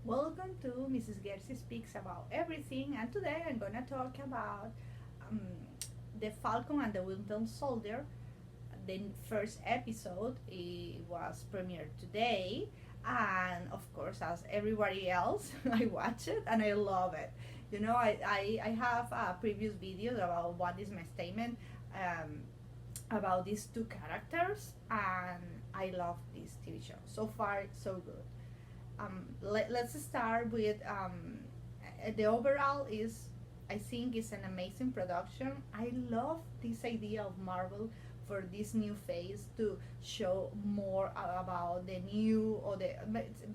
Welcome to Mrs. Gersi Speaks About Everything, and today I'm gonna talk about um, the Falcon and the Winter Soldier. The first episode it was premiered today, and of course, as everybody else, I watch it and I love it. I have previous videos about what is my statement um, about these two characters, and I love this TV show. So far, so good. Let's start with the overall is I think it's an amazing production. I love this idea of Marvel for this new phase to show more about the new or the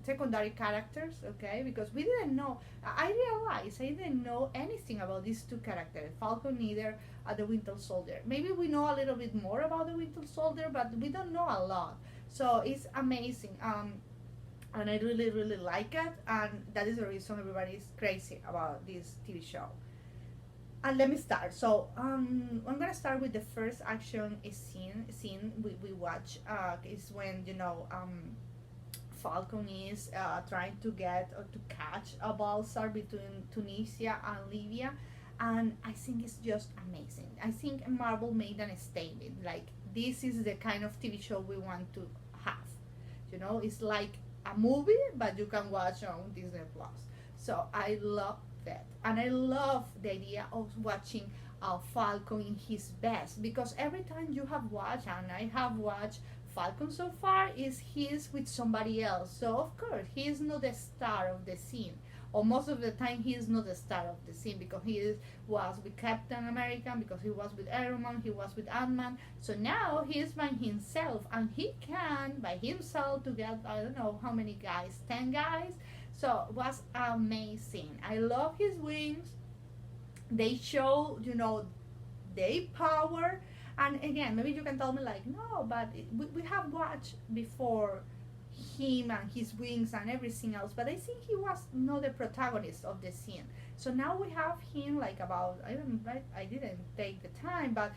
secondary characters, okay, because we didn't know. I realized I didn't know anything about these two characters, Falcon neither, the Winter Soldier. Maybe we know a little bit more about the Winter Soldier, but we don't know a lot. So it's amazing. And I really, really like it, and that is the reason everybody is crazy about this TV show. And let me start. So I'm gonna start with the first action scene we watch. Is when Falcon is trying to get or to catch a Balsar between Tunisia and Libya, and I think it's just amazing. I think Marvel made a statement like this is the kind of TV show we want to have. It's like a movie, but you can watch on Disney Plus. So I love that, and I love the idea of watching Falcon in his best because every time you have watched, and I have watched Falcon so far, is he's with somebody else. So of course he is not the star of the scene, or most of the time he is not the star of the scene because was with Captain America, because he was with Iron Man, he was with Ant-Man. So now he is by himself, and he can by himself to get I don't know how many guys, 10 guys. So it was amazing. I love his wings. They show their power. And again, maybe you can tell me like no, but we have watched before him and his wings and everything else, but I think he was not the protagonist of the scene. So now we have him like about I didn't take the time, but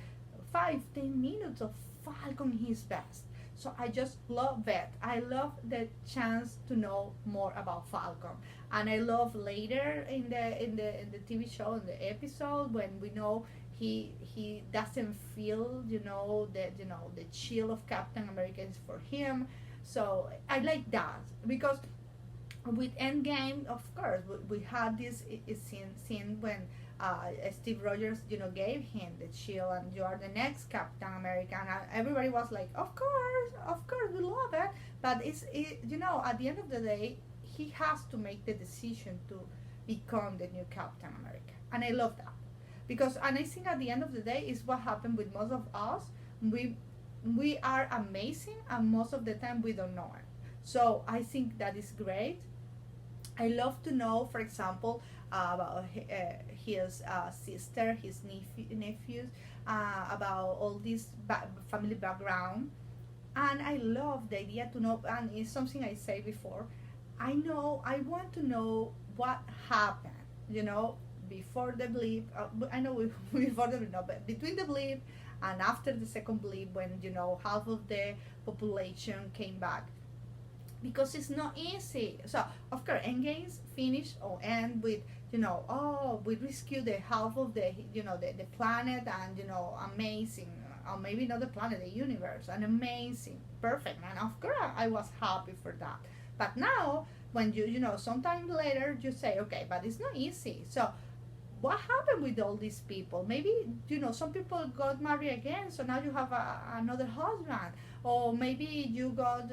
5-10 minutes of Falcon his best. So I just love that. I love the chance to know more about Falcon, and I love later in the TV show in the episode when we know he doesn't feel the chill of Captain America is for him. So I like that because with Endgame, of course, we had this scene when Steve Rogers, gave him the shield, and you are the next Captain America, and everybody was like, of course, we love it. But at the end of the day, he has to make the decision to become the new Captain America, and I love that because, and I think at the end of the day, is what happened with most of us. We are amazing, and most of the time we don't know it. So I think that is great. I love to know, for example, about his sister, his nephews, about all this family background. And I love the idea to know, and it's something I say before, I want to know what happened, before the blip. I know before the blip, no, but between the blip and after the second blip, when half of the population came back, because it's not easy. So of course, Endgames finish or end with oh, we rescue the half of the planet, and amazing, or maybe not the planet, the universe, and amazing, perfect, and of course I was happy for that. But now when sometime later you say okay, but it's not easy. So what happened with all these people? Maybe some people got married again, so now you have another husband, or maybe you got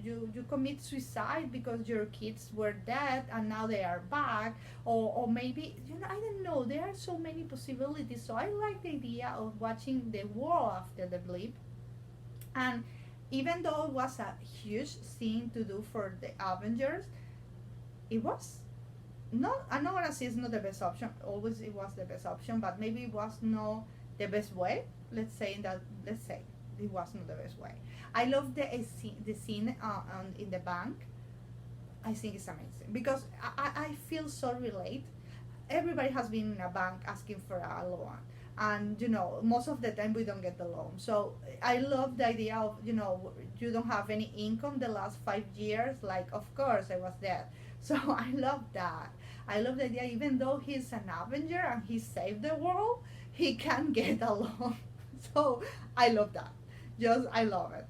you commit suicide because your kids were dead and now they are back, or maybe I don't know. There are so many possibilities. So I like the idea of watching the world after the blip, and even though it was a huge thing to do for the Avengers, it was no, I'm not gonna say it's not the best option. Always it was the best option, but maybe it was not the best way. Let's say it was not the best way. I love the scene in the bank. I think it's amazing because I feel so relate. Everybody has been in a bank asking for a loan, and most of the time we don't get the loan. So I love the idea of you don't have any income the last 5 years. Like, of course I was there, So I love that. I love the idea, even though he's an Avenger and he saved the world, he can get along. So I love that. Just, I love it.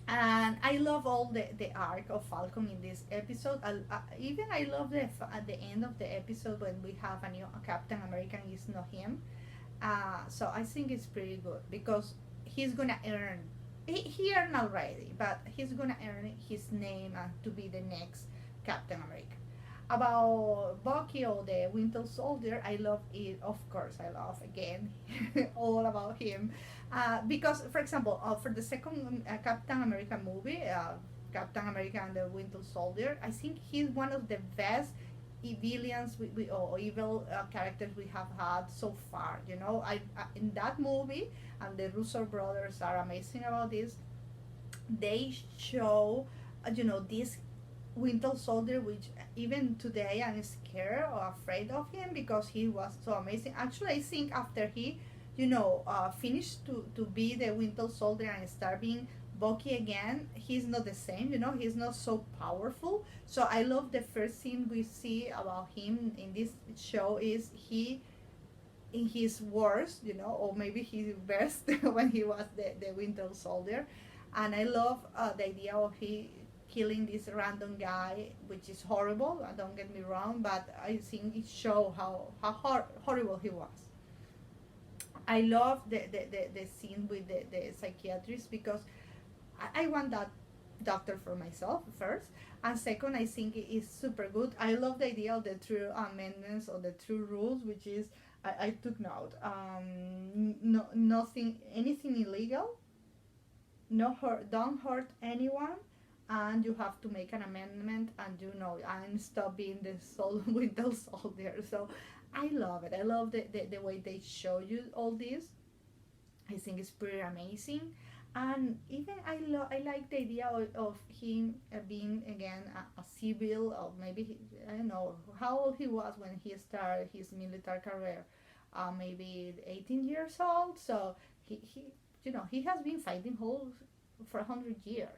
And I love all the arc of Falcon in this episode. Even I love at the end of the episode when we have a new Captain America and it's not him. So I think it's pretty good because he's gonna earn. He earned already, but he's gonna earn his name to be the next Captain America. About Bucky or the Winter Soldier, I love it. Of course, I love again all about him, because, for example, for the second Captain America movie, Captain America and the Winter Soldier, I think he's one of the best villains or evil characters we have had so far. In that movie, and the Russo brothers are amazing about this. They show, this Winter Soldier, which even today I'm scared or afraid of him because he was so amazing. Actually, I think after he, finished to be the Winter Soldier and start being Bucky again, he's not the same. He's not so powerful. So I love the first scene we see about him in this show is he in his worst, or maybe his best when he was the Winter Soldier. And I love the idea of he killing this random guy, which is horrible. Don't get me wrong, but I think it shows how horrible he was. I love the scene with the psychiatrist because I want that doctor for myself first, and second, I think it is super good. I love the idea of the true amendments or the true rules, which is I took note. No, nothing, anything illegal. No hurt, don't hurt anyone, and you have to make an amendment and stop being the Winter Soldier. So I love it. I love the way they show you all this. I think it's pretty amazing. And even I like the idea of him being again a civil, or maybe I don't know how old he was when he started his military career, maybe 18 years old. So he has been fighting whole for 100 years,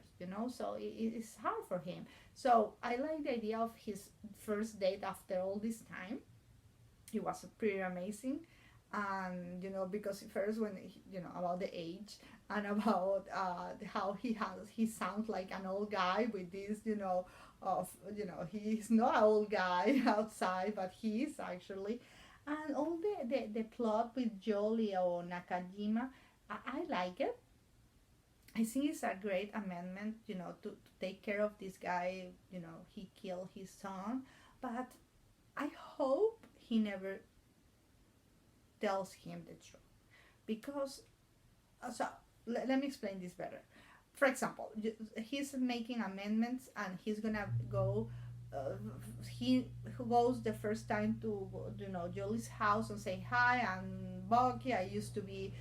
so it's hard for him. So I like the idea of his first date after all this time. It was pretty amazing. And because first when about the age and about how he sounds like an old guy with this he's not an old guy outside, but he is actually. And all the plot with Jolie or Nakajima, I like it. I think it's a great amendment, to take care of this guy. He killed his son, but I hope he never tells him the truth, because so let me explain this better. For example, he's making amendments and he's gonna go. He goes the first time to Jolie's house and say, "Hi, I'm Bucky. I used to be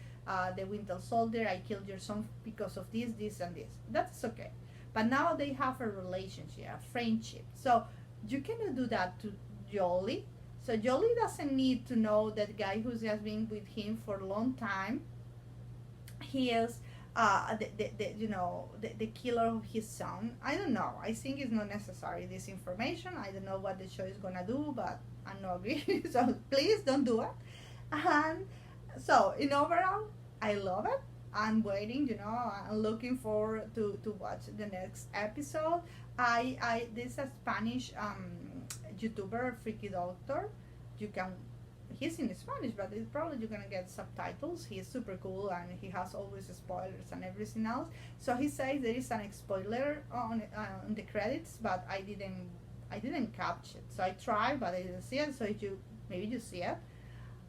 the Winter Soldier. I killed your son because of this, and this." That's okay. But now they have a relationship, a friendship. So you cannot do that to Jolie. So Jolie doesn't need to know that guy who's just been with him for a long time. He is the killer of his son. I don't know. I think it's not necessary, this information. I don't know what the show is gonna do, but I'm not agree. So please don't do it. And so in overall, I love it. I'm waiting, I'm looking forward to watch the next episode. This is a Spanish YouTuber, Freaky Doctor. You can, he's in Spanish, but it's probably you're gonna get subtitles. He's super cool and he has always spoilers and everything else. So he says there is an spoiler on the credits, but I didn't catch it. So I tried, but I didn't see it. So maybe you see it.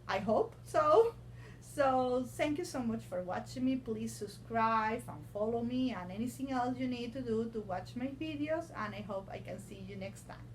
I hope so. So thank you so much for watching me. Please subscribe and follow me and anything else you need to do to watch my videos. And I hope I can see you next time.